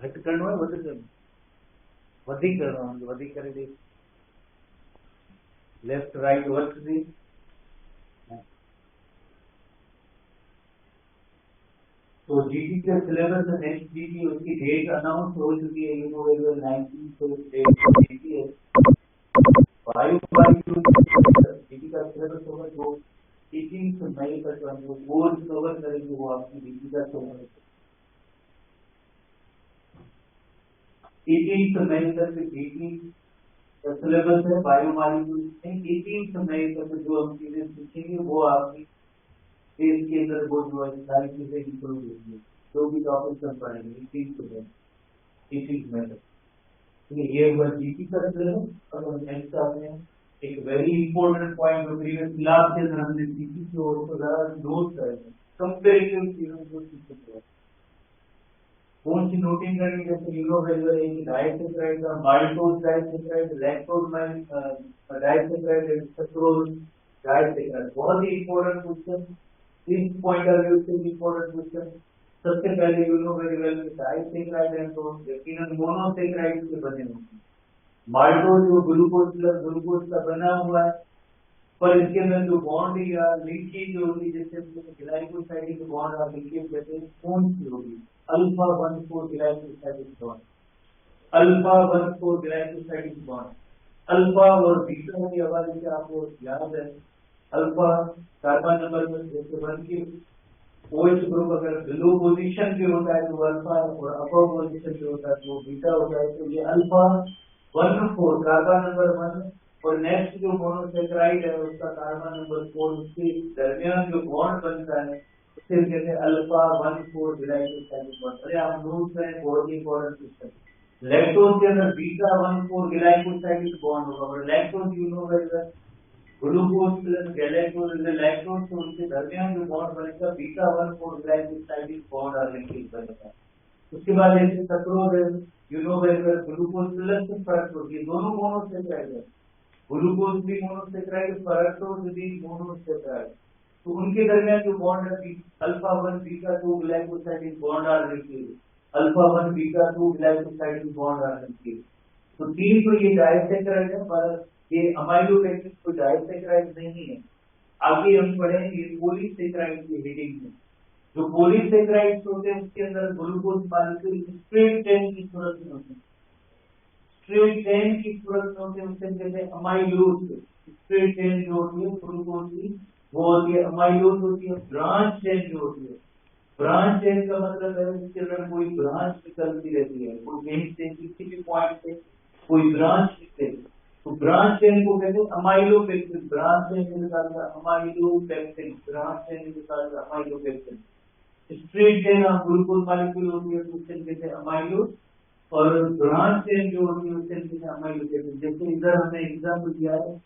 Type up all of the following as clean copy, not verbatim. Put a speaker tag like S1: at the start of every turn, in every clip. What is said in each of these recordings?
S1: घट करणो है वध करणो वधी करणो वधी करे दे लेफ्ट राइट वर्क दी तो जीटी का सिलेबस नेक्स्ट जीटी उसकी डेट अनाउंस हो चुकी है, 19 से डेट जीटी है 5 जीटी का सिलेबस होगा जो 18 मई तक हम कोर्स कवर करेंगे, वो आपकी जीटी का सिलेबस 18 मई तक जीटी का सिलेबस है बायोमॉलिक्यूल। 18 मई तक जो हम चीजें सीखेंगे वो आपकी इसके अंदर वो जो है सारी चीजें इंक्लूड होंगी, जो भी टॉपिक हम पढ़ेंगे 18 मई तक। ये हुआ जीटी का सिलेबस। अब हम नेक्स्ट आते हैं एक वेरी इंपॉर्टेंट पॉइंट जो प्रीवियस क्लास के अंदर हमने सीखी थी और उसको जरा नोट करेंगे कंपैरेटिव चीजों को सीखते हैं। कौन सी नोटिंग करनी, जैसे यूरोवेलर डाइसेक्राइड का maltose disaccharide, lactose disaccharide, sucrose disaccharide, बहुत ही इंपॉर्टेंट क्वेश्चन इस पॉइंट ऑफ व्यू से इंपॉर्टेंट क्वेश्चन। सबसे पहले यूरोवेलर डाइसेक्राइड है तो यकीनन मोनोसेक्राइड से बने होंगे। माल्टोज जो ग्लूकोज प्लस ग्लूकोज का बना हुआ है, पर इसके अंदर जो बॉन्ड या लिंकेज जो होगी, जैसे ग्लाइकोसाइड के बॉन्ड और लिंकेज जैसे कौन सी होगी, alpha 1,4 glycoside bond, alpha 1,4 glycoside bond. Alpha और बीटा के हवाले से आपको याद है, अल्फा कार्बन नंबर में जैसे 1 की OH ग्रुप अगर लो पोजीशन पे होता है तो अल्फा, और अपर पोजीशन पे होता है तो बीटा होता है। तो ये अल्फा 1,4 कार्बन नंबर 1 और नेक्स्ट जो मोनोसेक्राइड है उसका कार्बन नंबर 4, उसके दरमियान जो बॉन्ड बनता है उसे कहते हैं अल्फा 1,4 ग्लाइकोसाइड बॉन्ड। अरे आप नोट करें, बहुत ही इंपॉर्टेंट क्वेश्चन। लैक्टोज के अंदर बीटा 1,4 ग्लाइकोसाइड बॉन्ड होगा, और lactose you know glucose plus galactose lactose, तो उनके दरमियान जो बॉन्ड बनेगा बीटा 1,4 ग्लाइकोसाइड बॉन्ड और लिंकेज बनेगा। उसके बाद जैसे सक्रोज है you no glucose plus fructose, ये दोनों मोनोसेक्राइड है, ग्लूकोज भी मोनोसेक्राइड, फ्रक्टोज भी मोनोसेक्राइड। तो उनके दरमियान जो बॉन्ड है अल्फा 1 बीटा 2 ग्लाइकोसाइड बॉन्ड और linkage, alpha 1 beta 2 glycoside bond और लिंकेज। तो तीन तो ये डाइसेक्राइड है, पर ये अमाइलोपेक्टिन कोई डाइसेक्राइड नहीं है। आगे हम पढ़ेंगे पॉलीसेक्राइड की हेडिंग में। जो पॉलीसेक्राइड्स होते हैं उसके अंदर ग्लूकोज मॉलिक्यूल स्ट्रेट चेन की सूरत में होते हैं, स्ट्रेट चेन की सूरत में होते हैं, उसे कहते हैं अमाइलोज। स्ट्रेट चेन जो होती है ग्लूकोज की वो होती है अमाइलोज होती है। ब्रांच चेन जो होती है, ब्रांच चेन का मतलब है उसके अंदर कोई ब्रांच निकलती रहती है, कोई कहीं से किसी भी पॉइंट से कोई ब्रांच निकलेगी, तो ब्रांच चेन को कहते हैं अमाइलोपेक्टिन। ब्रांच चेन निकालता अमाइलोपेक्टिन, ब्रांच चेन निकालता amylopectin. Straight chain of glucose molecule होती है तो उसे कहते हैं अमाइलोज, और ब्रांच चेन जो होती है उसे कहते हैं अमाइलोपेक्टिन। जैसे इधर हमने एग्जाम्पल दिया है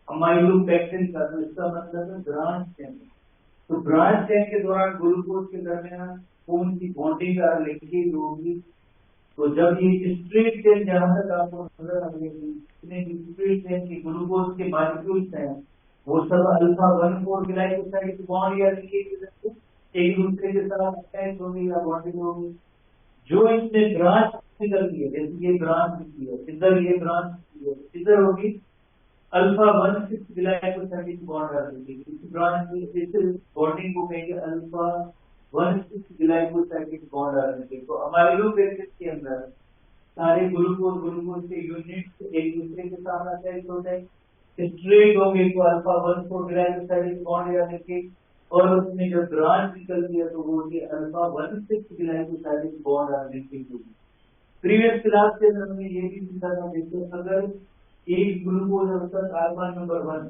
S1: अमाइलोपेक्टिन का, तो इसका मतलब है ब्रांच चेन। तो ब्रांच चेन के दौरान ग्लूकोज के दरमियान कौन सी बॉन्डिंग का लिंकेज होगी, तो जब ये स्ट्रेट चेन जहां तक आपको नजर आ रही है, स्ट्रेट चेन की ग्लूकोज के मॉलिक्यूल्स हैं वो सब अल्फा 1,4 ग्लाइकोसाइड बॉन्ड या लिंकेज एक दूसरे के साथ अटैच होंगे या बॉन्डिंग होगी। जो इसमें ब्रांच निकलती है, जैसे ये ब्रांच निकली है, इधर ये ब्रांच निकली है, इधर होगी अल्फा 1,6 ग्लाइकोसाइड बॉन्ड आ जाएगी। इस ब्रांच में इस बॉन्डिंग को कहेंगे अल्फा 1,6 ग्लाइकोसाइड बॉन्ड आ जाएंगे। तो अमाइलोपेक्टिन के अंदर सारे ग्लूकोज के यूनिट्स एक दूसरे के साथ अटैच होते हैं, स्ट्रेट होंगे तो अल्फा 1,4 ग्लाइकोसाइड बॉन्ड आ जाएंगे, और उसमें जब ब्रांच निकलती है तो वो होगी अल्फा 1,6 ग्लाइकोसाइड बॉन्ड आ जाएंगे। प्रीवियस क्लास के अंदर हमने ये भी सीखा था, जैसे अगर एक ग्लूकोज है उसका कार्बन नंबर 1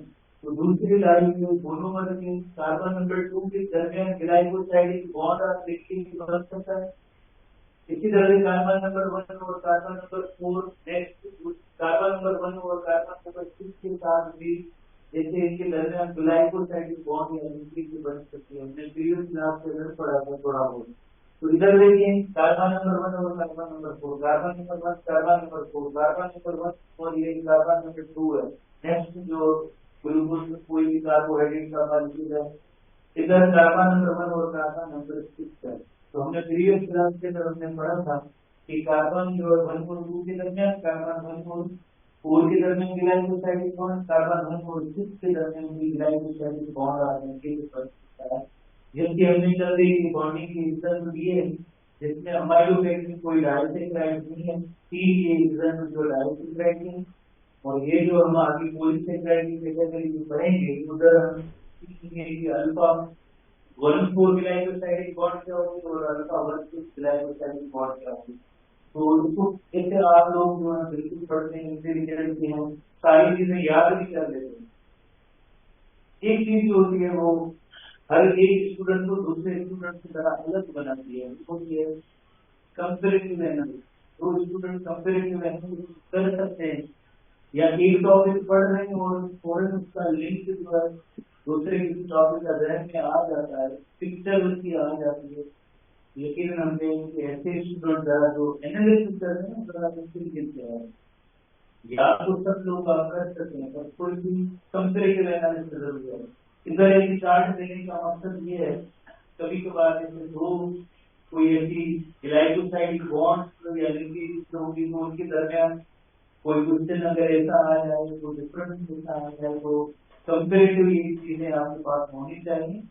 S1: तो दूसरी लाइन में मोनोमर के कार्बन नंबर 2 के दरमियान ग्लाइकोसाइड बॉन्ड और लिंकेज बन सकता है। इसी तरह कार्बन नंबर 1 और carbon number 4 next carbon number 1 और कार्बन नंबर 6 के साथ भी जैसे इनके दरमियान ग्लाइकोसाइड बॉन्ड या लिंकेज बन सकती है। हमने प्रीवियस क्लास के अंदर पढ़ा था थोड़ा बहुत। तो इधर देखिए कार्बन नंबर 1 और carbon number 4, carbon number 1 carbon number 4, carbon number 1 और ये कार्बन नंबर 2 है। नेक्स्ट जो ग्लूकोज में कोई भी कार्बोहाइड्रेट का मॉलिक्यूल है इधर कार्बन नंबर 1 और कार्बन नंबर 6 है। तो हमने प्रीवियस क्लास के अंदर हमने पढ़ा था कि कार्बन जो 1 और 2 के दरमियान, कार्बन 1 और 4 के दरमियान ग्लाइकोसाइडिक बॉन्ड, कार्बन 1 और 6 के दरमियान भी ग्लाइकोसाइडिक बॉन्ड आने के पड़ता है। जबकि हमने कल देखी बॉन्डिंग के रिजल्ट दिए जिसमें अमाइलो पेक्टिन कोई डायसेक्राइड नहीं है, तीन ये रिजल्ट जो डायसेक्राइड है। और ये जो हम आगे पॉलीसेक्राइड की कैटेगरी में पढ़ेंगे उधर हम सीखेंगे कि अल्फा 1,4 ग्लाइकोसाइडिक बॉन्ड क्या होती है और अल्फा 1,6 ग्लाइकोसाइडिक बॉन्ड क्या होती है। तो इसको ऐसे आप लोग जो है बिल्कुल पढ़ते हैं, इंटेलिजेंट हैं, सारी चीजें याद भी कर लेते हैं। एक चीज जो होती है वो हर एक स्टूडेंट को दूसरे स्टूडेंट की तरह अलग बनाती है, उसको ये कंपैरेटिव एनालिसिस। दो स्टूडेंट कंपैरेटिव एनालिसिस कर सकते हैं या एक टॉपिक पढ़ रहे हैं और फौरन उसका लिंक जो है दूसरे किसी टॉपिक का ध्यान में आ जाता है, पिक्चर उसकी आ जाती है। लेकिन हमने ऐसे स्टूडेंट द्वारा जो एनालिसिस करते हैं थोड़ा मुश्किल किया है, या तो सब लोग आप कर सकते हैं पर थोड़ी सी कंपैरेटिव एनालिसिस जरूरी है। इधर एक चार्ट देने का मकसद ये है, कभी कभार जैसे दो कोई ऐसी ग्लाइकोसाइडिक बॉन्ड या लिंकेज होगी तो उनके दरमियान कोई क्वेश्चन अगर ऐसा आ जाए, कोई डिफरेंस ऐसा आ जाए, तो कंपैरेटिवली चीजें आपके पास होनी चाहिए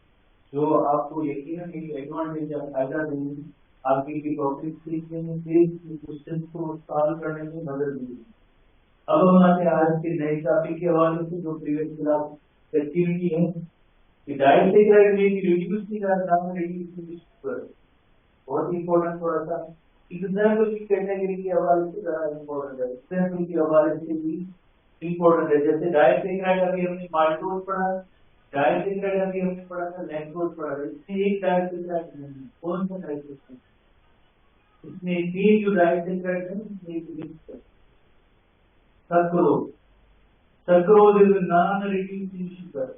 S1: जो आपको यकीनन एक एडवांटेज या फायदा देंगे, आपकी की टॉपिक सीखने में, क्वेश्चन को सॉल्व करने में मदद मिलेगी। अब हम आते हैं आज के नए टॉपिक के हवाले से जो प्रीवियस क्लास एक्टिविटी है कि डायसेक्राइड में रिड्यूसिंग का नाम रिड्यूसिंग पर बहुत इंपॉर्टेंट थोड़ा सा एग्जाम्पल की कैटेगरी के हवाले से ज़्यादा इंपॉर्टेंट है, एग्जाम्पल के हवाले से भी इंपॉर्टेंट है। जैसे डायसेक्राइड अभी हमने माल्टोज पढ़ा, डायसेक्राइड अभी हमने पढ़ा था लैक्टोज पढ़ा था, इसमें एक डायसेक्राइड नहीं है, कौन सा डायसेक्राइड? इसमें तीन जो डायसेक्राइड है उसमें एक मिक्स है, sucrose. Sucrose is non reducing sugar,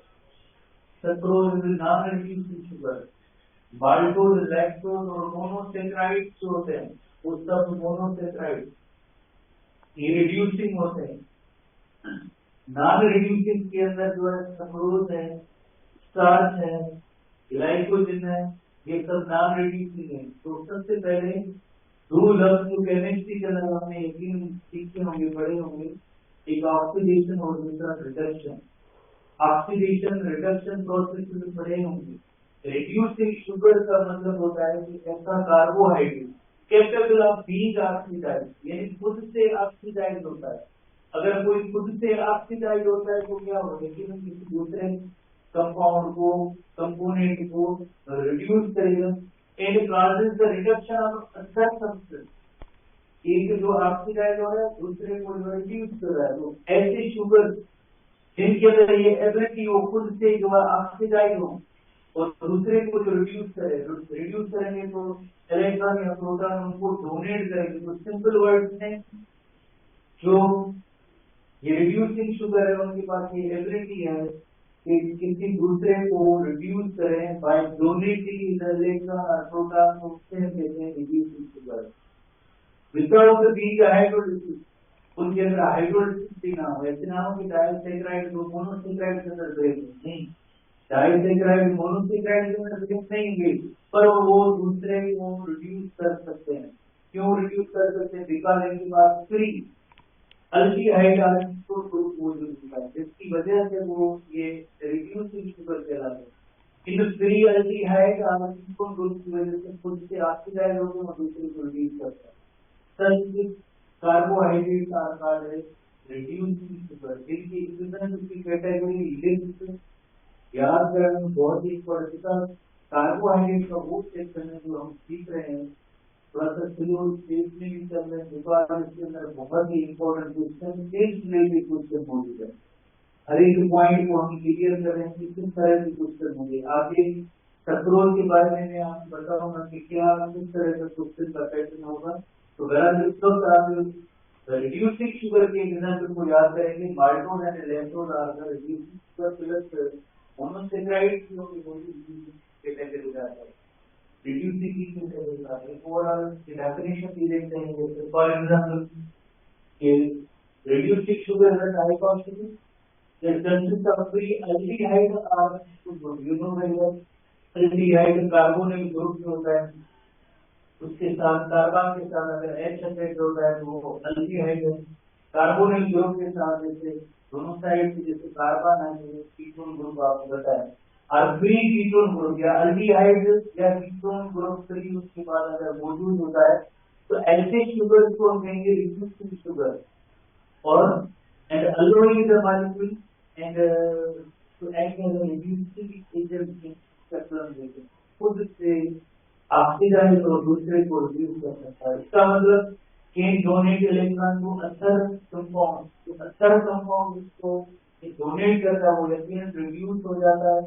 S1: sucrose is non reducing sugar. Maltose, lactose और मोनोसेक्राइड जो होते हैं वो सब मोनोसेक्राइड ये रिड्यूसिंग होते हैं। नॉन रिड्यूसिंग के अंदर जो है सक्रोज है, स्टार्च है, ग्लाइकोजन है, ये सब नॉन रिड्यूसिंग है। तो सबसे पहले दो लफ्ज जो केमिस्ट्री के अंदर हमने यकीन सीखे होंगे, पढ़े होंगे, एक ऑक्सीडेशन और दूसरा रिडक्शन। ऑक्सीडेशन रिडक्शन प्रोसेस में पढ़े होंगे। रिड्यूसिंग शुगर का मतलब होता है कि ऐसा carbohydrate capable of being oxidised, यानी खुद से ऑक्सीडाइज होता है। अगर कोई खुद से ऑक्सीडाइज होता है तो क्या होगा, लेकिन किसी दूसरे कंपाउंड को, कंपोनेंट को रिड्यूस करेगा and causes the reduction of other substance. एक जो ऑक्सीडाइज हो रहा है दूसरे को रिड्यूस कर रहा है। तो ऐसे शुगर जिनके अंदर ये एबिलिटी हो खुद से जो ऑक्सीडाइज हो और दूसरे को जो रिड्यूस करेंगे तो इलेक्ट्रॉन या प्रोटॉन उनको डोनेट करेंगे। तो सिंपल वर्ड में जो ये रिड्यूसिंग शुगर है उनके पास ये एबिलिटी है कि किसी दूसरे को रिड्यूस करें बाय डोनेटिंग इलेक्ट्रॉन और प्रोटॉन को, उससे कहते हैं reducing sugar. Without being hydrolysis उनके अंदर हाइड्रोलिसिस ना हो, ऐसे ना हो कि डायसेक्राइड को मोनोसेक्राइड के अंदर ब्रेक नहीं, डायसेक्राइड मोनोसेक्राइड के अंदर ब्रेक नहीं होंगे पर वो दूसरे को रिड्यूस कर सकते हैं। क्यों रिड्यूस कर सकते हैं? बिकॉज इनके पास फ्री अल्डिहाइड ग्रुप मौजूद है, जिसकी वजह से वो ये रिड्यूसिंग शुगर कहलाते हैं। इन फ्री अल्डिहाइड ग्रुप की वजह से खुद से ऑक्सीडाइज होते हैं और दूसरे को रिड्यूस करते हैं। Carbohydrate are called reducing sugar. इनकी की कैटेगरी लिस्ट याद करना बहुत ही इंपॉर्टेंट। कार्बोहाइड्रेट का वो सेक्शन है जो हम सीख रहे हैं, थोड़ा सा स्लो स्पेस में भी चल रहे हैं, बिकॉज इसके अंदर बहुत ही इंपॉर्टेंट क्वेश्चन रिलेटेड क्वेश्चन मौजूद है। हर एक पॉइंट को हम क्लियर कर रहे हैं कि किस तरह के क्वेश्चन होंगे। आगे सक्रोज के बारे में मैं आपको बताऊंगा कि क्या किस तरह का क्वेश्चन का पैटर्न होगा। तो रिड्यूसिंग शुगर के एग्जाम्पल को याद करेंगे। Maltose and lactose are the reducing sugar plus monosaccharide जो कैटेगरी का है, रिड्यूसिंग की कैटेगरी का है। ओवरऑल डेफिनेशन भी देखते हैं। जैसे फॉर एग्जांपल कि reducing sugar is a type of sugar The consists of three aldehyde are group. You know very well. aldehyde carbonyl group होता है, उसके साथ कार्बन के साथ अगर H अटैच होता है तो वो aldehyde है। कार्बोनिल ग्रुप के साथ जैसे दोनों साइड से जैसे कार्बन है तो कीटोन ग्रुप आपको बताया। और फ्री कीटोन ग्रुप या aldehyde या कीटोन ग्रुप फ्री उसके बाद अगर मौजूद होता है तो ऐसे शुगर को हम कहेंगे रिड्यूस्ड शुगर। और and allowing the molecule and to act as a reducing agent in spectrum region, खुद से ऑक्सीडाइज और दूसरे को रिड्यूस कर सकता है। इसका मतलब चेन डोनेट इलेक्ट्रॉन को असर कंपाउंड इसको डोनेट करता है वो इलेक्ट्रॉन रिड्यूस हो जाता है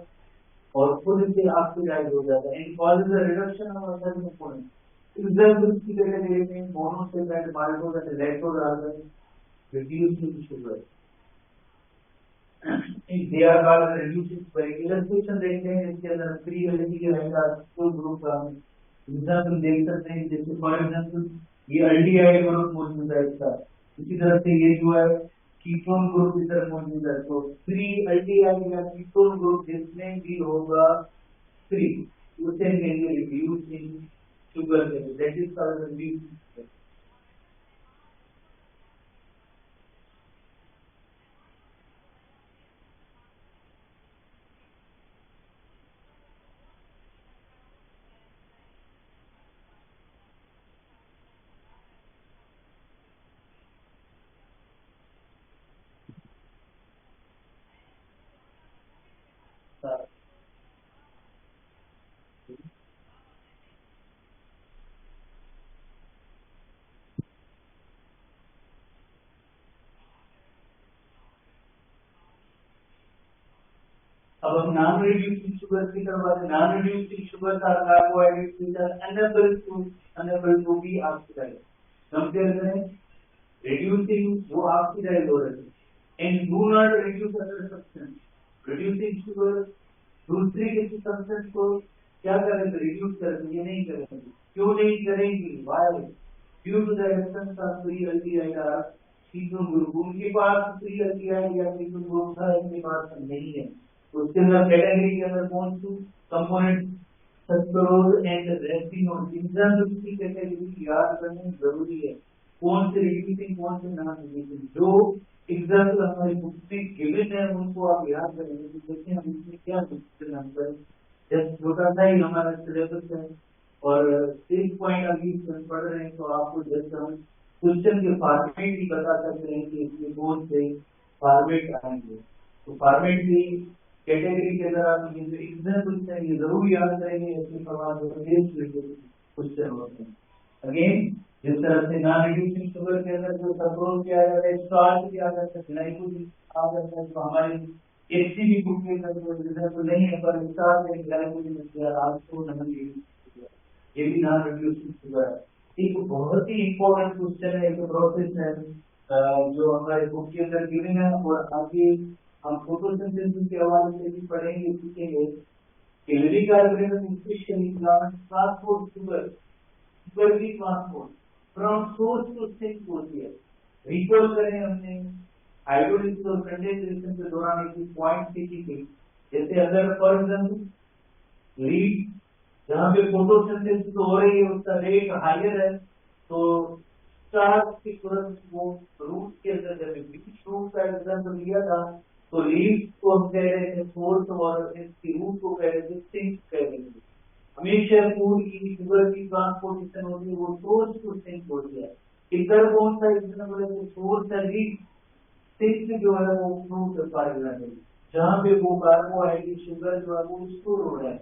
S1: और खुद से ऑक्सीडाइज हो जाता है। In causes the reduction of असर कंपाउंड। एग्जांपल की तरह देते हैं मोनो से बैड maltose and lactose are reducing sugar. They are called reducing sugar. Illustration देखते हैं इसके अंदर फ्री एल्डिहाइड का फुल ग्रुप का एग्जांपल देख सकते हैं। जैसे फॉर एग्जांपल ये एल्डिहाइड ग्रुप मौजूद है इसका, इसी तरह से ये जो है कीटोन ग्रुप इधर मौजूद है। तो फ्री एल्डिहाइड या कीटोन ग्रुप जिसमें भी होगा फ्री उसे कहेंगे reducing sugar. That is called reducing. अब हम नॉन रिड्यूसिंग शुगर की तरफ आते हैं। नॉन रिड्यूसिंग शुगर का carbohydrate which are unable to be oxidized। Compare करें रिड्यूसिंग वो ऑक्सीडाइज हो रहे हैं and do not reduce other substance. Reducing sugar दूसरी किसी सब्सटेंस को क्या करेंगे रिड्यूस करेंगे, ये नहीं करेंगे। क्यों नहीं करेंगे? Why? Due to the absence of free aldehyde और कीटोन ग्रुप। उनके पास फ्री एल्डिहाइड या कीटोन ग्रुप था, इनके पास नहीं है। उसके अंदर कैटेगरी के अंदर कौन सी कंपोनेंट सक्रोज एंड रेसिनोज। इन की कैटेगरी याद करनी जरूरी है। कौन से रिड्यूसिंग कौन से नॉन रिड्यूसिंग। जो एग्जांपल हमारे बुक में गिवन है उनको आप याद करेंगे। देखिए हम इसमें क्या नंबर जस्ट छोटा सा ही हमारा सिलेबस है और 6 पॉइंट अभी पढ़ रहे हैं तो आपको जस्ट हम क्वेश्चन के फॉर्मेट ही बता सकते हैं कि इसमें कौन से फॉर्मेट आएंगे। तो फॉर्मेट की कैटेगरी के अंदर आप ये जो एग्जांपल्स हैं ये जरूर याद करेंगे। ऐसे सवाल जो क्वेश्चन होते हैं। अगेन जिस तरह से नॉन रिड्यूसिंग शुगर के अंदर जो सक्रोज किया जाता है, स्टार्च किया जाता है, ग्लाइकोजेन आ जाता है। तो हमारी एचसीबी बुक के अंदर जो रिजल्ट नहीं है पर स्टार्च एंड ग्लाइकोजेन किया आपको नहीं, ये भी नॉन रिड्यूसिंग शुगर है। एक बहुत ही इंपॉर्टेंट क्वेश्चन है, एक प्रोसेस है जो हमारे बुक के अंदर गिवन है और आगे हम फोटोसिंथेसिस के हवाले से भी पढ़ेंगे सीखेंगे। Calorie carbohydrate specially transport sugar की transport from source to sink होती है। रिकॉल करें हमने हाइड्रोलिसिस और कंडेंसेशन के दौरान एक पॉइंट सीखी थी। जैसे अगर फॉर एग्जांपल लीड जहाँ पे फोटोसिंथेसिस हो रही है उसका रेट हायर है तो स्टार्च की तुरंत वो रूट के अंदर जब बीच रूट का एग्जांपल लिया था तो लीव्स को हम कह रहे थे सोर्स और इसकी रूट को कह रहे थे सिंक कह रहे थे। हमेशा फूड की शुगर की ट्रांसपोर्टेशन होती है वो सोर्स टू सिंक होती है। इधर कौन सा एग्जांपल है तो सोर्स है लीड, सिंक जो है वो फ्रूट पाएगा जहाँ पे वो कार्बोहाइड्रेट शुगर जो है वो स्टोर हो रहा है।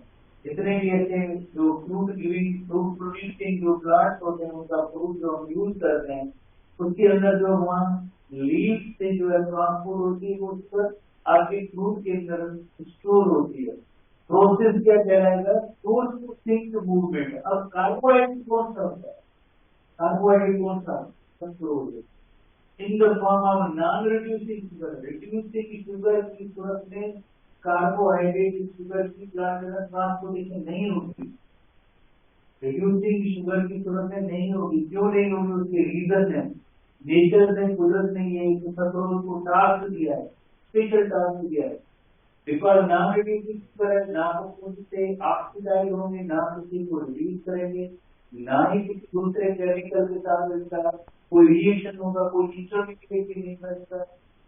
S1: जितने भी ऐसे जो फ्रूट गिविंग फ्रूट प्रोड्यूसिंग जो प्लांट्स होते हैं उनका फ्रूट जो हम यूज करते हैं उसके अंदर जो वहाँ लीव से जो है ट्रांसपोर्ट होती है वो सब आपके फ्रूट के अंदर स्टोर होती है। प्रोसेस क्या कहलाएगा? Source to sink movement. अब कार्बोहाइड्रेट कौन सा होता है? कार्बोहाइड्रेट कौन सा in the form of non reducing sugar. Reducing sugar की सूरत में कार्बोहाइड्रेट शुगर की प्लांट में ट्रांसपोर्टेशन नहीं होती। रिड्यूसिंग शुगर की सूरत में नहीं होगी। क्यों नहीं होगी? उसके रीजन है नेचर ने कुदरत ने ये सक्रोज को टास्क दिया है स्पेशल टास्क दिया है, बिकॉज ना रिड्यूसिंग शुगर है, ना तो उनसे ऑक्सीडाइज होंगे, ना किसी को रिड्यूस करेंगे, ना ही किसी दूसरे केमिकल के साथ इसका कोई रिएक्शन होगा, कोई इंटरमीडिएट नहीं बनेगा।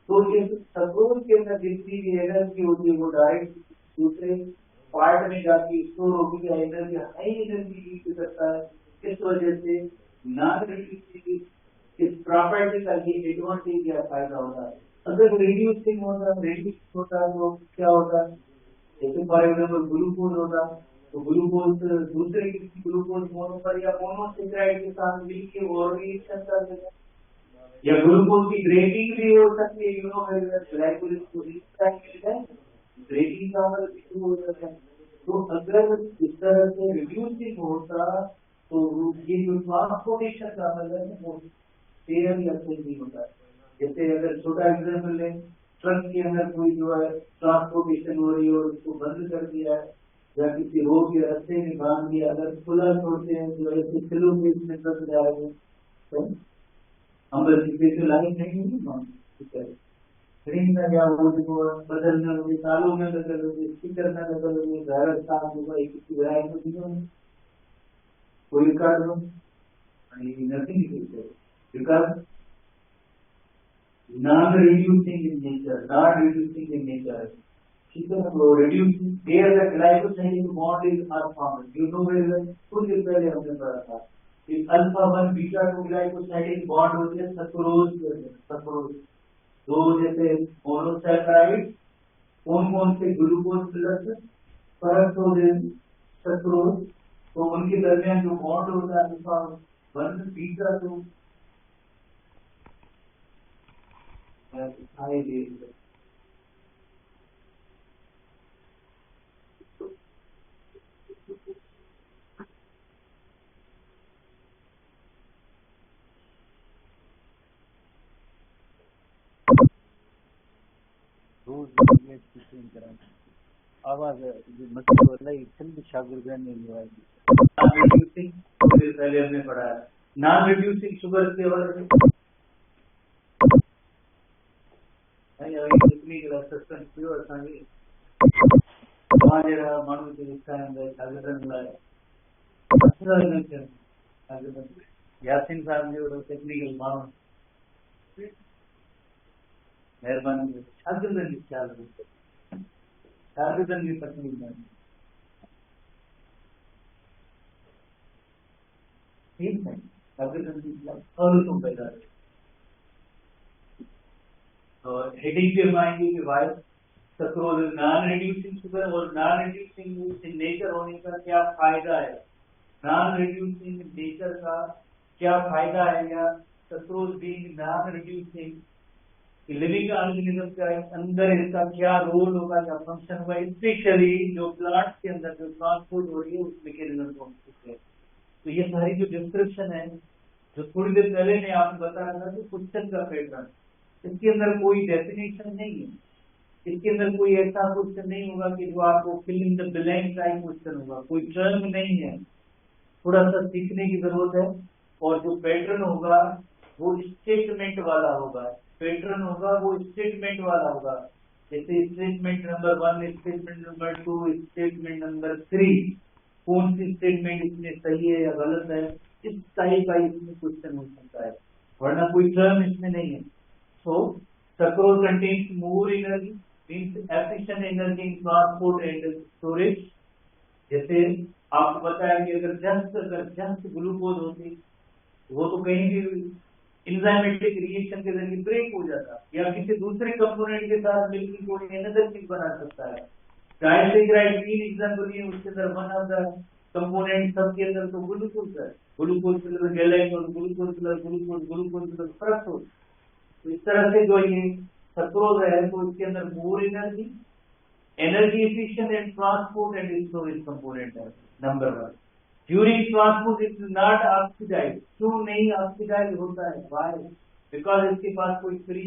S1: तो ये सपोज के अंदर जितनी भी एनर्जी होती है वो डायरेक्ट दूसरे पार्ट में जाके स्टोर होगी, या एनर्जी हाई एनर्जी यूज करता है। इस वजह से नॉन रिड्यूसिंग इस प्रॉपर्टी का ये एडवांटेज या फायदा होता है। अगर रिड्यूसिंग होता है तो क्या होता है, जैसे फॉर एग्जाम्पल ग्लूकोज होता है, तो ग्लूकोज दूसरे किसी ग्लूकोज मोनोमर या मोनोसेक्राइड के साथ मिलकर और रिएक्शन कर देगा, या ग्लूकोज की ब्रेकिंग भी हो सकती है, ग्लाइकोलिस को ब्रेकिंग का इशू हो सकता है। तो अगर इस तरह से रिड्यूसिंग होता तो ये जो ट्रांसपोर्टेशन का है वो तेरह भी अच्छे नहीं होता है। जैसे अगर छोटा एग्जाम्पल लें, ट्रक के अंदर कोई जो है ट्रांसपोर्टेशन हो रही है और उसको बंद कर दिया है, या किसी रोड के रास्ते में बांध दिया, अगर खुला छोड़ते हैं तो ऐसे किलो में इसमें ट्रक जाएंगे, तो हम तो लाइन नहीं है रिंग में क्या हो, बदलने होगी, तालों में बदल होगी, स्पीकर में बदल होगी, ड्राइवर साथ होगा, एक किसी ड्राइव को दिया कोई रिकॉर्ड हो nothing, because non reducing in nature, not reducing in nature. ठीक है, तो reducing there the glycoside bond is formed, you know very well, कुछ दिन पहले हमने पढ़ा था कि अल्फा 1 बीटा 2 ग्लाइकोसाइड बॉन्ड होते हैं सक्रोज दो जैसे मोनोसैकराइड, कौन से ग्लूकोज प्लस फरक्टोज सक्रोज, तो उनके दरमियान जो बॉन्ड होता है अल्फा 1 बीटा 2
S2: आवाज शागिर्द
S1: पहले हमने पढ़ा है नॉन रिड्यूसिंग शुगर के यासिन साहब जो टेक्निकल मानो मेहरबानी शागिर्दन की तकलीफ है, ठीक है, शागिर्दन की और तुम पैदा और हेडिंग पे माएंगे कि why sucrose non reducing sugar और नॉन रिड्यूसिंग इन नेचर होने का क्या फायदा है, नॉन रिड्यूसिंग नेचर का क्या फायदा है, या sucrose being non reducing living organism के अंदर इसका क्या रोल होगा, क्या फंक्शन होगा, स्पेशली जो प्लांट के अंदर जो ट्रांसपोर्ट हो रही है उस मैकेनिज्म को है। तो ये सारी जो डिस्क्रिप्शन है जो थोड़ी देर पहले ने आपने बताया था कि क्वेश्चन का पैटर्न, इसके अंदर कोई डेफिनेशन नहीं है, इसके अंदर कोई ऐसा क्वेश्चन नहीं होगा कि जो आपको fill in the blank type question होगा, कोई टर्म नहीं है, थोड़ा सा सीखने की जरूरत है। और जो पैटर्न होगा वो स्टेटमेंट वाला होगा, पैटर्न होगा वो स्टेटमेंट वाला होगा, जैसे statement number 1, statement number 2, statement number 3, कौन सी स्टेटमेंट इसमें सही है या गलत है, इस टाइप का इसमें क्वेश्चन हो सकता है, वरना कोई टर्म इसमें नहीं है। So sucrose contains more energy, means efficient energy in transport and storage. जैसे आपको बताया कि अगर जस्ट ग्लूकोज होती वो तो कहीं भी इंजाइमेटिक रिएक्शन के जरिए ब्रेक हो जाता, या किसी दूसरे कंपोनेंट के साथ मिलकर कोई अनदर चीज बना सकता है। डाइसैकराइड 3 एग्जांपल है, उसके अंदर वन ऑफ द कंपोनेंट सबके अंदर तो ग्लूकोज है, glucose plus galactose, glucose plus glucose plus fructose. तो इस तरह से जो ये सक्रोज है तो इसके अंदर more energy efficient and transport and storage component है number 1। During transport it is not oxidized, क्यों नहीं ऑक्सीडाइज होता है, why? Because इसके पास कोई फ्री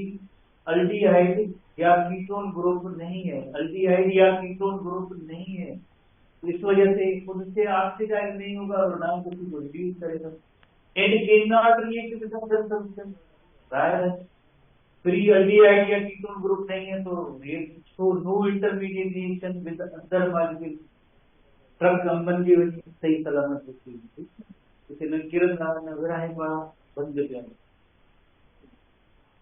S1: अल्डिहाइड या कीटोन ग्रुप नहीं है, अल्डिहाइड या कीटोन ग्रुप नहीं है, इस वजह से खुद से ऑक्सीडाइज नहीं होगा और ना किसी को रिड्यूस करेगा। And can not react with other substance, free aldehyde या कीटोन ग्रुप नहीं है तो no intermediate reaction with other molecule, ड्रग कंपन की वजह से सही सलामत होती है। इसे न किरण नजर आए बड़ा बंद जाए।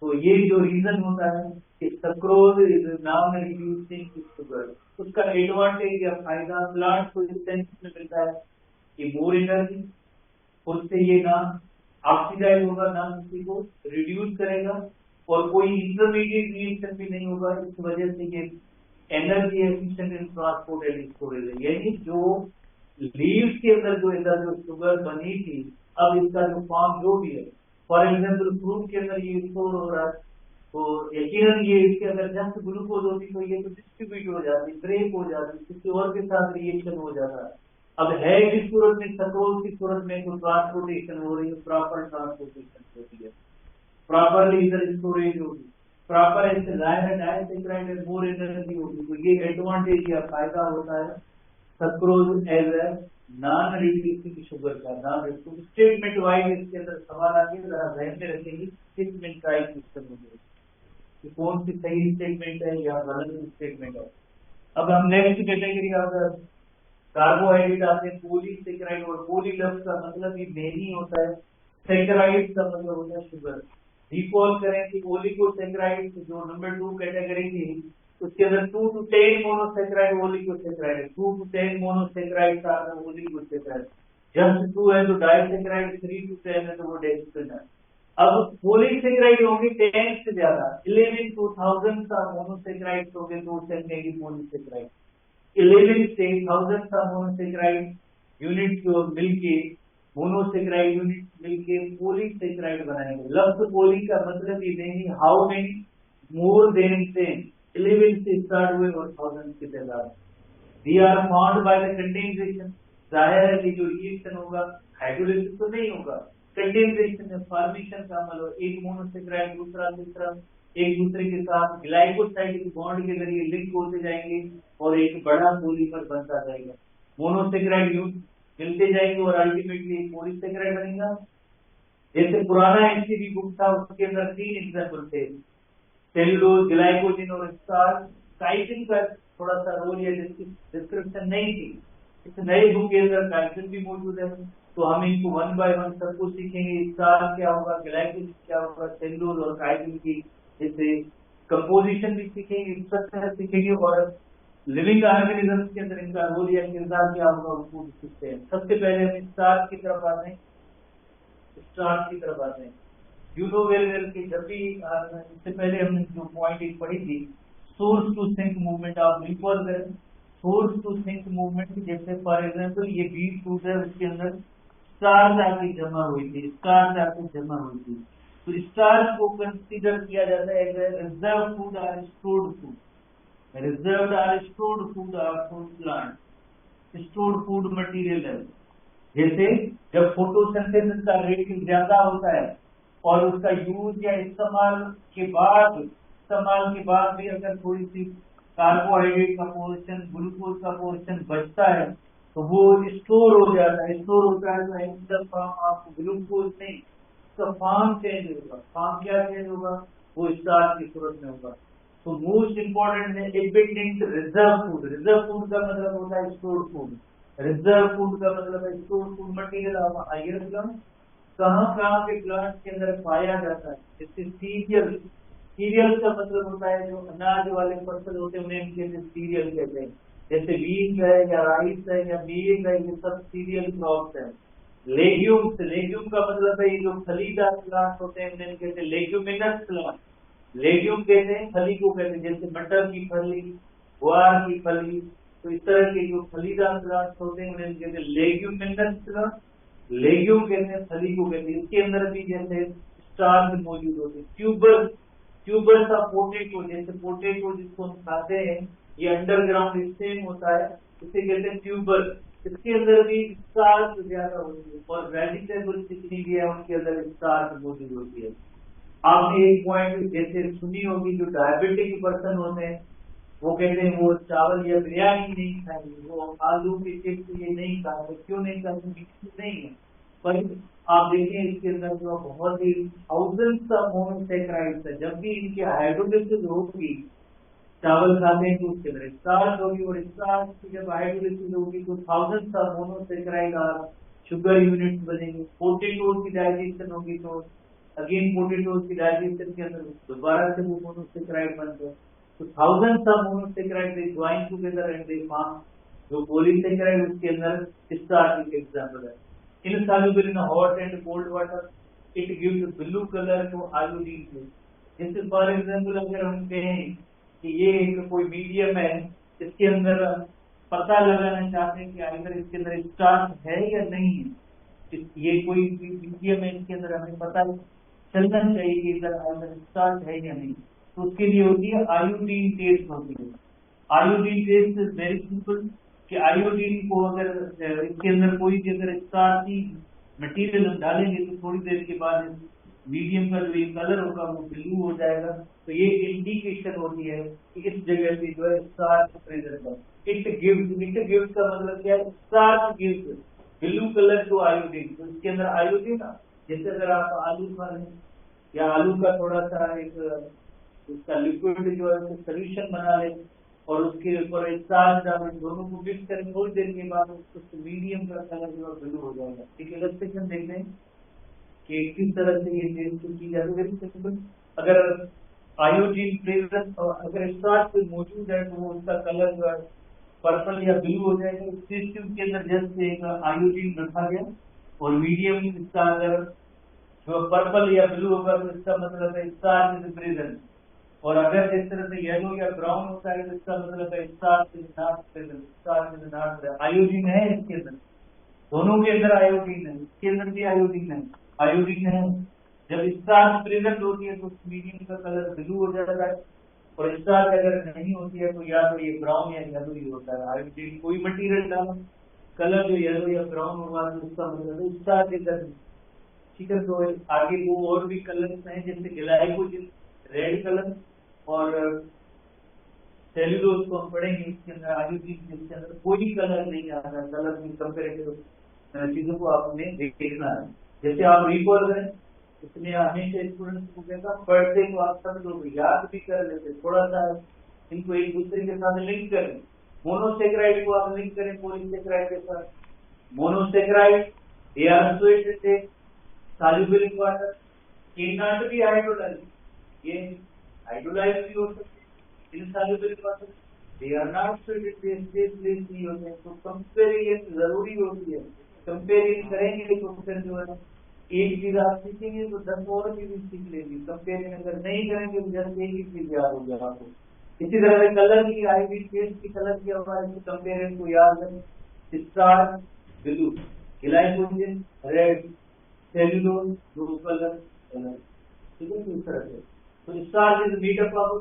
S1: तो ये जो रीजन होता है कि sucrose is non reducing sugar, उसका एडवांटेज या फायदा प्लांट को इस सेंस में मिलता है कि मोर एनर्जी, उससे ये ना ऑक्सीडाइज होगा ना किसी को रिड्यूस करेगा और कोई इंटरमीडिएट रिएक्शन भी नहीं होगा। इस वजह से ये energy efficient in transport and storage है। यानी जो लीव्स के अंदर जो शुगर बनी थी, अब इसका जो फॉर्म जो भी है, फॉर एग्जाम्पल फ्रूट के अंदर ये स्टोर हो रहा है, तो यकीनन ये इसके अंदर जस्ट ग्लूकोज होती तो ये तो डिस्ट्रीब्यूट हो जाती, ब्रेक हो जाती, किसी और के साथ रिएक्शन हो जाता है। अब है किस सूरत में, सक्रोज की सूरत में तो ट्रांसपोर्टेशन हो रही है, प्रॉपर ट्रांसपोर्टेशन होती है, प्रॉपरली इधर स्टोरेज होगी, प्रॉपर ऐसे डाइसेक्राइड मोर एनर्जी होगी। तो ये एडवांटेज या फायदा होता है sucrose as a non reducing sugar का। नाम स्टेटमेंट वाइज इसके अंदर सवाल आके जरा ध्यान में रखेंगे, स्टेटमेंट का एक सिस्टम होगा कि कौन सी सही स्टेटमेंट है या गलत स्टेटमेंट है। अब हम नेक्स्ट कैटेगरी अगर कार्बोहाइड्रेट आते हैं, पॉलीसेकेराइड, और पॉली लफ्ज का मतलब ये नहीं होता है, सेकेराइड का मतलब होता है शुगर। रिकॉल करें कि ओलिगोसेकेराइड जो नंबर 2 कैटेगरी थी, उसके अंदर 2 to 10 मोनोसेकेराइड ओलिगोसेकेराइड है, 2 to 10 मोनोसेकेराइड का ओलिगोसेकेराइड, जस्ट 2 है तो डाइसेकेराइड, 3 to 10 है तो वो डेक्स्ट्रिन है। अब पॉलीसेकेराइड होंगे 10 से ज्यादा, 11 to 1000 का मोनोसेकेराइड होंगे तो उसे कहेंगे पॉलीसेकेराइड। 11 से 1000 का मोनोसेकेराइड यूनिट जो मिलके मोनोसेकेराइड यूनिट मिलके पॉलीसेकेराइड बनाएंगे। लफ्ज पॉली का मतलब ये नहीं हाउ मेनी, मोर देन 10, 11 से स्टार्ट हुए और 1000 की तादाद। We are found by the condensation, जाहिर है कि जो रिएक्शन होगा हाइड्रोलिसिस तो नहीं होगा, कंडेंसेशन है, फॉर्मेशन का मतलब एक मोनोसेकेराइड दूसरा तीसरा एक दूसरे के साथ ग्लाइकोसाइड बॉन्ड के जरिए लिंक होते जाएंगे और एक बड़ा पॉलीमर बनता जाएगा। मोनोसेकेराइड मिलते जाएंगे और अल्टीमेटली पॉलीसेकेराइड बनेगा। जैसे पुराना एनसीडी बुक था उसके अंदर 3 एग्जाम्पल थे, सेलुलोज, ग्लाइकोजन और स्टार्च। काइटिन का थोड़ा सा रोल या डिस्क्रिप्शन नहीं थी, इस नए बुक के अंदर काइटिन भी मौजूद है। तो हम इनको 1 by 1 सब कुछ सीखेंगे, स्टार्च क्या होगा, ग्लाइकोजन क्या होगा, सेलुलोज और काइटिन की जैसे कंपोजिशन भी सीखेंगे, स्ट्रक्चर सीखेंगे और लिविंग ऑर्गेनिज्म के अंदर इनका रोल या किरदार क्या होगा उसको भी सीखते हैं। सबसे पहले हम स्टार्च की तरफ आते हैं। स्टार्च की तरफ आते हैं, यू नो वेरी वेल कि जब भी इससे पहले हमने जो पॉइंट एक पढ़ी थी, सोर्स टू सिंक मूवमेंट, आप रिकॉल करें सोर्स टू सिंक मूवमेंट। जैसे फॉर एग्जांपल ये बीट टूट है, उसके अंदर स्टार्च आके जमा हुई थी, स्टार्च आके जमा हुई थी, तो स्टार्च को कंसीडर किया जाता है एज रिजर्व फूड और स्टोर्ड फूड, रिजर्व्ड और स्टोर्ड फूड और food plant, stored food material है। जैसे जब फोटोसिंथेसिस का रेट ज्यादा होता है और उसका यूज या इस्तेमाल के बाद भी अगर थोड़ी सी कार्बोहाइड्रेट का पोर्शन, ग्लूकोज का पोर्शन बचता है तो वो स्टोर हो जाता है। स्टोर होता है तो इंटर फॉर्म ऑफ ग्लूकोज नहीं, उसका फॉर्म चेंज होगा। फॉर्म क्या चेंज होगा, वो स्टार्च की सूरत में होगा। तो मोस्ट इंपॉर्टेंट है dependent reserve food. Reserve food का मतलब होता है स्टोर्ड फूड, रिजर्व फूड का मतलब है स्टोर्ड फूड मटेरियल। आइए कहाँ पे प्लांट के अंदर पाया जाता है, जैसे सीरियल। सीरियल का मतलब होता है जो अनाज वाले फसल होते हैं उन्हें सीरियल कहते हैं, जैसे बीन्स है या राइस है या मेज है, ये सब सीरियल क्रॉप्स है। लेग्यूम्स, लेग्यूम का मतलब है ये जो फलीदार प्लांट होते हैं उन्हें कहते हैं लेग्यूमिनस प्लांट। लेग्यूम कहते हैं फली को कहते हैं, जैसे मटर की फली, ग्वार की फली, तो इस तरह के जो फलीदार प्लांट होते हैं उन्हें कहते हैं लेग्यूमिनस प्लांट। लेग्यूम कहते हैं फली को कहते हैं। इसके अंदर भी जैसे स्टार्च मौजूद होते हैं। ट्यूबर का पोटेटो, जैसे पोटेटो जिसको हम खाते हैं ये अंडरग्राउंड स्टेम होता है, इसे कहते हैं ट्यूबर। इसके अंदर भी स्टार्च ज्यादा होती है और वेजिटेबल जितनी भी है उनके अंदर स्टार्च मौजूद होती है। आपने एक पॉइंट जैसे सुनी होगी, जो डायबिटिक पर्सन होते हैं वो कहते हैं वो चावल या बिरयानी नहीं खाएंगे, वो आलू के चिप्स ये नहीं खाएंगे। क्यों नहीं खाएंगे, नहीं है पर आप देखें इसके अंदर जो बहुत ही थाउजेंड्स ऑफ मोनोसेक्राइड्स है। जब भी इनकी हाइड्रोलिसिस होगी, चावल खाते हैं तो उसके अंदर स्टार्च होगी, और स्टार्च की जब हाइड्रोलिसिस होगी तो थाउजेंड्स ऑफ मोनोसेक्राइड और शुगर यूनिट्स बनेंगे। पोटेटोज की डाइजेशन होगी तो अगेन पोटेटोज की डाइजेशन के अंदर दोबारा से वो मोनोसेक्राइड बनते हैं। तो thousands of monosaccharide they join together and they form जो पॉलीसेक्राइड, उसके अंदर स्टार्च एक एग्जांपल है। Insoluble in hot and cold water, it gives blue color to iodine too. जैसे फॉर एग्जाम्पल अगर हम कहें कि ये एक कोई मीडियम है, इसके अंदर पता लगाना चाहते हैं कि अगर इसके अंदर स्टार्च है या नहीं है, ये कोई मीडियम है, इसके अंदर हमें पता चलना चाहिए कि इधर अंदर स्टार्च है या नहीं, तो उसके लिए होती है आयोडीन टेस्ट होती है। Iodine test is very simple कि आयोडीन को अगर इसके अंदर कोई भी अगर स्टार्ची मटेरियल हम डालेंगे तो थोड़ी देर के बाद मीडियम का जो ये कलर होगा वो ब्लू हो जाएगा। तो ये इंडिकेशन होती है कि इस जगह पे जो है स्टार्च प्रेजेंट है। इट गिव्स का मतलब क्या है? Starch gives blue colour to iodine. तो इसके अंदर आयोडीन, जैसे अगर आप आलू खा लें या आलू का थोड़ा सा एक उसका लिक्विड जो है सोल्यूशन बना लें और उसके ऊपर स्टार्च डालें, दोनों को मिक्स करें, थोड़ी देर के बाद उसको मीडियम का कलर जो है ब्लू हो जाएगा। ठीक है, इलस्ट्रेशन देख लें कि किस तरह से ये टेस्ट की जाती है। वेरी सिंपल, अगर आयोडीन प्रेजेंट और अगर स्टार्च कोई मौजूद है तो वो उसका कलर जो है पर्पल या ब्लू हो जाएगा। इस टेस्ट ट्यूब के अंदर जस्ट एक आयोडीन रखा गया और मीडियम इसका अगर जो पर्पल या ब्लू होगा तो इसका मतलब है स्टार्च इज प्रेजेंट, और अगर इस तरह से येलो या ब्राउन होता है तो इसका मतलब है starch is not present, starch is not present. Iodine है इसके अंदर, दोनों के अंदर आयोडीन है, इसके अंदर भी आयोडीन है, आयोडीन है। जब स्टार्च प्रेजेंट होती है तो मीडियम का कलर ब्लू हो जाता है, और स्टार्च अगर नहीं होती है तो या तो ये ब्राउन या येलो ही होता है। आयोडीन कोई मटेरियल डालो, कलर जो येलो या ब्राउन होगा तो उसका मतलब स्टार्च इधर। ठीक है, तो आगे वो और भी कलर्स हैं जैसे ग्लाइकोजन रेड कलर, और सेल्यूलोज को हम पढ़ेंगे, इसके अंदर आयोडीन जिसके अंदर कोई कलर नहीं आता, कलर की कंपेरेटिव चीजों को आपने देखना है। जैसे आप रिकॉल करें, इसमें हमेशा स्टूडेंट्स को कहता पढ़ते तो आप सब लोग याद भी कर लेते, थोड़ा सा इनको एक दूसरे के साथ लिंक करें। मोनोसेक्राइड को आप लिंक करें पॉलीसेक्राइड के साथ। Monosaccharide they are associated soluble in water, cannot be hydrolyzed, ये हाइड्रोलाइज भी हो सकते हैं insoluble in water, they are not solute base नहीं होते हैं। तो कंपेरिजन जरूरी होती है, कंपेरिजन करेंगे तो फिर जो है एक चीज आप सीखेंगे तो 10 और चीजें सीख लेंगे। कंपेरिजन अगर नहीं करेंगे तो जस्ट एक ही चीज याद हो जाएगा आपको। इसी तरह से कलर की आईडी टेस्ट की कलर की हमारे कंपेरिजन को याद है, starch blue, glycogen red, cellulose blue colour, ठीक है। इस तरह से तो starch is made up of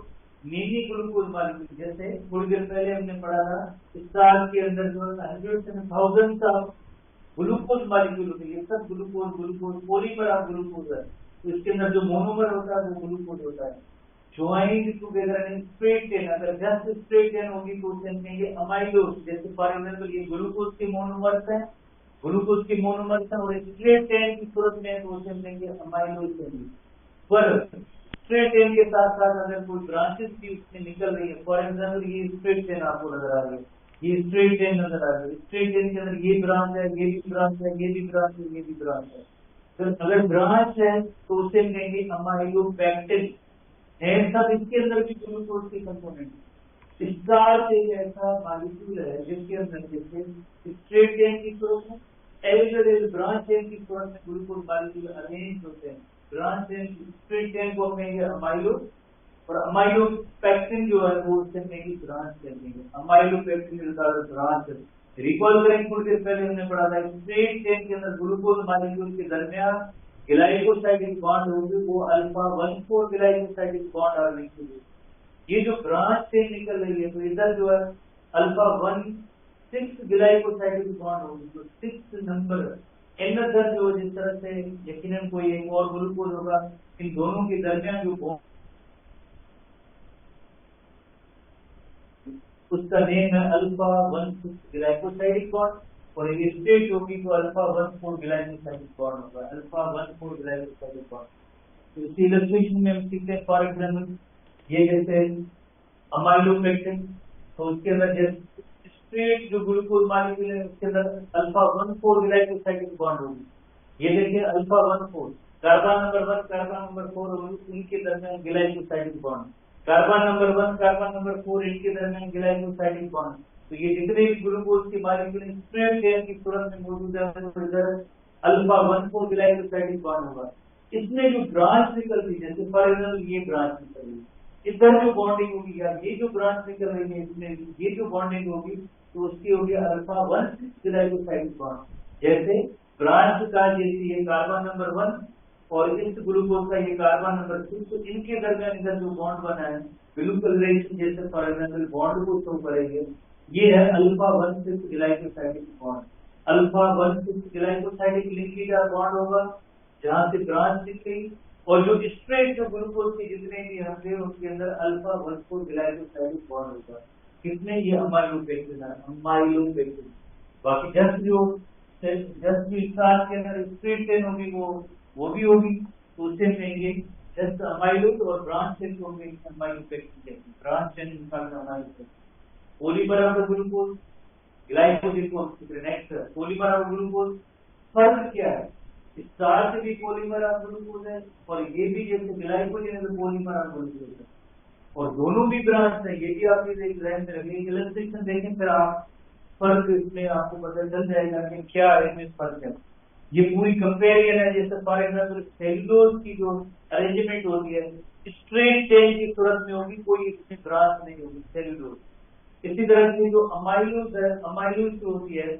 S1: many glucose molecule. जैसे थोड़ी देर पहले हमने पढ़ा था स्टार्च के अंदर जो hundreds and thousands of glucose molecule होते हैं, सब ग्लूकोज पॉलीमर ऑफ ग्लूकोज है। तो इसके अंदर जो मोनोमर होता है वो ग्लूकोज होता है। Joined together in straight chain, अगर जस्ट स्ट्रेट चेन होगी तो उसे हम कहेंगे अमाइलोज। जैसे फॉर एग्जांपल ये ग्लूकोज के मोनोमर्स हैं, ग्लूकोज के मोनोमर्स हैं, और स्ट्रेट चेन की सूरत में तो उसे हम कहेंगे अमाइलोज कहेंगे। पर स्ट्रेट चेन के साथ साथ अगर कोई ब्रांचेस भी उसमें निकल रही है, फॉर एग्जांपल ये स्ट्रेट चेन आपको नजर आ रही है, ये स्ट्रेट चेन नजर आ रही है, स्ट्रेट चेन के अंदर ये ब्रांच है, ये भी ब्रांच है, ये भी ब्रांच है, ये भी ब्रांच है। तो अगर ब्रांच है तो उसे हम कहेंगे अमाइलोपेक्टिन है। सब इसके अंदर भी ग्लूकोज के कंपोनेंट। स्टार्च एक ऐसा मॉलिक्यूल है जिसके अंदर जैसे स्ट्रेट चेन की सूरत में एज ब्रांच चेन की सूरत में ग्लूकोज मॉलिक्यूल अरेंज होते हैं। ब्रांच चेन स्ट्रेट चेन को कहेंगे अमाइलो, और अमाइलोपेक्टिन जो है वो उससे कहेंगे ब्रांच कहेंगे। Amylopectin is the branch. Recall करें थोड़ी देर पहले हमने पढ़ा था स्ट्रेट चेन के अंदर ग्लूकोज मॉलिक्यूल के दरमियान ग्लाइकोसाइडिक बॉन्ड होगी, वो अल्फा 1,4 ग्लाइकोसाइडिक बॉन्ड और लिंकेज। ये जो ब्रांच चेन निकल रही है तो इधर जो है अल्फा 1,6 ग्लाइकोसाइडिक बॉन्ड होगी, तो 6 नंबर एनदर जो जिस तरह से यकीनन कोई एक और ग्लूकोज होगा, इन दोनों के दरमियान जो बॉन्ड उसका नेम है अल्फा 1,6 ग्लाइकोसाइडिक बॉन्ड। और ये स्ट्रेट होगी तो अल्फा 1,4 ग्लाइकोसाइड बॉन्ड होगा, अल्फा 1,4 ग्लाइकोसाइड बॉन्ड। तो इसी इलस्ट्रेशन में हम सीखते हैं, फॉर एग्जाम्पल ये जैसे अमाइलोपेक्टिन, तो उसके अंदर जैसे स्ट्रेट जो ग्लूकोज मॉलिक्यूल है उसके अंदर अल्फा 1,4 ग्लाइकोसाइड बॉन्ड होगी। ये देखिए alpha 1,4 carbon number 1 carbon number 4 इनके दरमियान glycoside bond, carbon number 1 carbon number 4 इनके दरमियान ग्लाइकोसाइड बॉन्ड। तो ये जितने भी ग्लूकोज के मॉलिक्यूल स्ट्रेट चेन की सूरत में मौजूद है तो इधर अल्फा 1,4 ग्लाइकोसाइड बॉन्ड होगा। इसमें जो ब्रांच निकल रही है, जैसे फॉर एग्जाम्पल ये ब्रांच निकल रही है, इधर जो बॉन्डिंग होगी या ये जो ब्रांच निकल रही है इसमें ये जो बॉन्डिंग होगी तो उसकी होगी अल्फा 1,6 ग्लाइकोसाइड बॉन्ड। जैसे ब्रांच का जैसे ये कार्बन नंबर 1 और इस ग्लूकोज का ये कार्बन नंबर 2, तो इनके दरमियान इधर जो बॉन्ड बना है ब्लू कलरेशन जैसे फॉर एग्जाम्पल बॉन्ड को शो करेंगे, ये है alpha 1,6 glycosidic bond. Alpha 1,6 glycosidic linkage bond होगा जहां से ब्रांच निकली, और जो स्ट्रेट जो ग्लूकोज के जितने भी होंगे उसके अंदर अल्फा 1,4 ग्लाइकोसाइडिक बॉन्ड होगा। कितने? ये अमाइलोपेक्टिन है, अमाइलोपेक्टिन। बाकी जस्ट भी स्टार्च के अंदर स्ट्रेट चेन होगी वो भी होगी, तो उससे कहेंगे जस्ट अमाइलोज, और ब्रांच चेन होंगे अमाइलोपेक्टिन, ब्रांच चेन निकालना amylopectin. Polymer of glucose glycogen को नेक्स्ट पॉलीमर ऑफ ग्लूकोज, फर्क क्या है? स्टार्च भी पॉलीमर ऑफ ग्लूकोज है और ये भी जैसे ग्लाइकोजेन है तो पॉलीमर ऑफ ग्लूकोज है, और दोनों भी ब्रांच है, ये भी आप ध्यान में रखेंगे। इलस्ट्रेशन देखें फिर आप फर्क इसमें आपको पता चल जाएगा कि क्या इसमें फर्क है। ये पूरी कंपेरिजन है, जैसे फॉर एग्जाम्पल सेलुलोज की जो अरेंजमेंट होती है स्ट्रेट चेन की सूरत में होगी, कोई इसमें ब्रांच नहीं होगी सेलुलोज। इसी तरह से जो अमाइलोज है, अमाइलोज जो होती है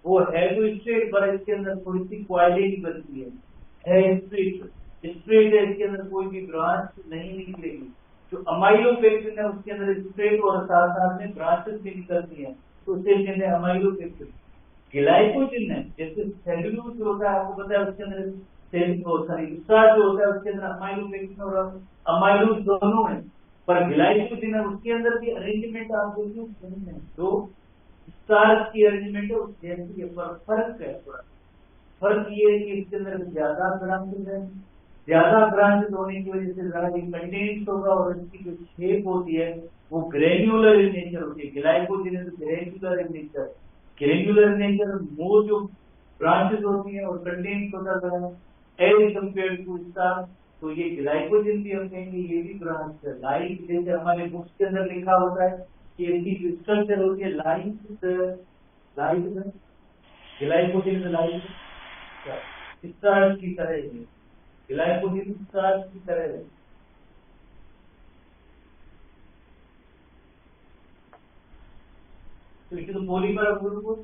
S1: वो है जो स्ट्रेट, पर इसके अंदर थोड़ी सी क्वालिटी बनती है स्ट्रेट है, इसके अंदर कोई भी ब्रांच नहीं निकलेगी। जो अमाइलोपेक्टिन है उसके अंदर स्ट्रेट और साथ साथ में ब्रांचेस भी निकलती हैं, तो उसे कहते हैं अमाइलोपेक्टिन। ग्लाइकोजेन है जैसे सेलुलोज जो होता है आपको पता है उसके अंदर स्टार्च जो होता है उसके अंदर अमाइलोपेक्टिन और अमाइलोज दोनों है, पर ग्लाइकोजेन है उसके अंदर भी अरेंजमेंट आप देखिए जो स्टार्च की अरेंजमेंट है उस जैसी है, पर फर्क है थोड़ा। फर्क ये है कि इसके अंदर ज्यादा ब्रांचेस है, ज्यादा ब्रांचेस होने की वजह से ज्यादा कंटेंट होगा, और इसकी जो शेप होती है वो ग्रेन्युलर इन नेचर होती है। ग्लाइकोजेन है तो granular in nature, granular nature more जो ब्रांचेस होती है और कंटेंट होता है एज कंपेयर टू स्टार्च। तो ये ग्लाइकोजेन भी हम कहेंगे ये भी ब्रांच है। लाइक जैसे हमारे बुक्स के अंदर लिखा होता है कि इसकी स्ट्रक्चर होती है लाइक ग्लाइकोजेन लाइक स्टार्च की तरह है, ग्लाइकोजेन स्टार्च की तरह है। तो it is polymer of glucose,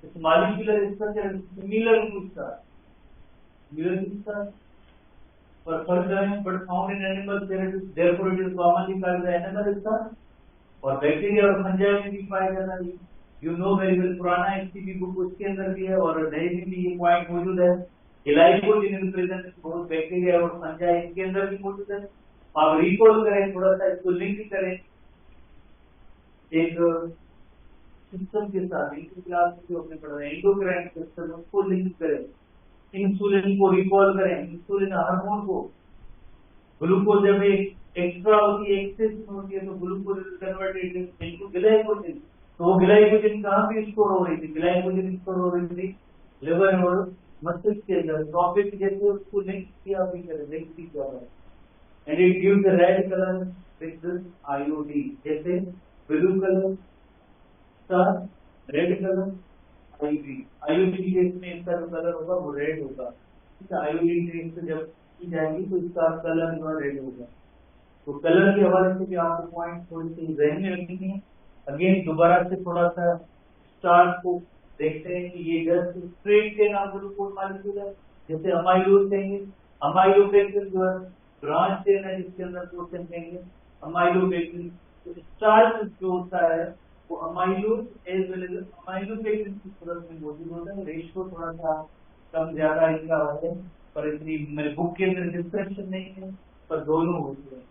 S1: its molecular structure similar to starch, पर फर्क है but found in animals therefore it is commonly called the animal starch, और बैक्टीरिया और फंजाई में भी पाया जाता है। यू नो वेरी वेल, पुराना एसटीपी बुक उसके अंदर भी है और नए में भी ये पॉइंट मौजूद है। Glycogen is present both bacteria और फंजाई, इनके अंदर भी मौजूद है। आप रिकॉल करें थोड़ा सा, इसको लिंक करें एक सिस्टम के साथ, क्लास जो हमने पढ़ा है एंडोक्राइन सिस्टम, उसको लिंक करें, इंसुलिन को रिकॉल करें, इंसुलिन हार्मोन को। ग्लूकोज जब एक्स्ट्रा होती है, एक्सेस में होती है तो ग्लूकोज कन्वर्टेड इनटू ग्लाइकोजेन, तो वो ग्लाइकोजेन कहाँ पे स्टोर हो रही थी? ग्लाइकोजेन स्टोर हो रही थी लिवर और मस्तिष्क के अंदर। टॉपिक जैसे उसको लिंक किया भी करें, लिंक भी किया है, and it gives the red colour with this iodine, जैसे blue colour red colour iodine test में इसका जो कलर होगा वो रेड होगा। आयोडीन टेस्ट जब की जाएगी तो इसका कलर जो रेड होगा। तो कलर के हवाले से भी आपको पॉइंट थोड़ी सी ध्यान में रखनी है। अगेन दोबारा से थोड़ा सा स्टार्ट को देखते हैं कि ये just straight chain of glucose molecule है, जैसे अमाइलोज कहेंगे, अमाइलोपेक्टिन जो है ब्रांच चेन है जिसके अंदर प्रोटीन कहेंगे अमाइलोपेक्टिन। तो स्टार्च जो होता है वो amylose as well as amylopectin की सूरत में मौजूद होता है। रेशियो थोड़ा सा कम ज्यादा इनका है, पर इतनी मेरे बुक के अंदर डिस्क्रिप्शन नहीं है, पर दोनों होते हैं।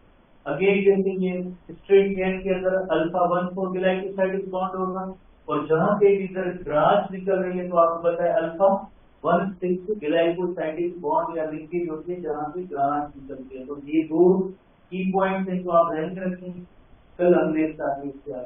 S1: अगेन जैसे ये स्ट्रेट चेन के अंदर अल्फा 1,4 ग्लाइकोसाइड बॉन्ड होगा, और जहां पे इधर ब्रांच निकल रही है तो आपको पता है अल्फा 1,6 ग्लाइकोसाइडिक बॉन्ड या लिंकेज होती है जहां पे ब्रांच निकलती है। तो ये दो की पॉइंट्स हैं जो आप ध्यान में रखेंगे। कल हमने स्टार्ट किया।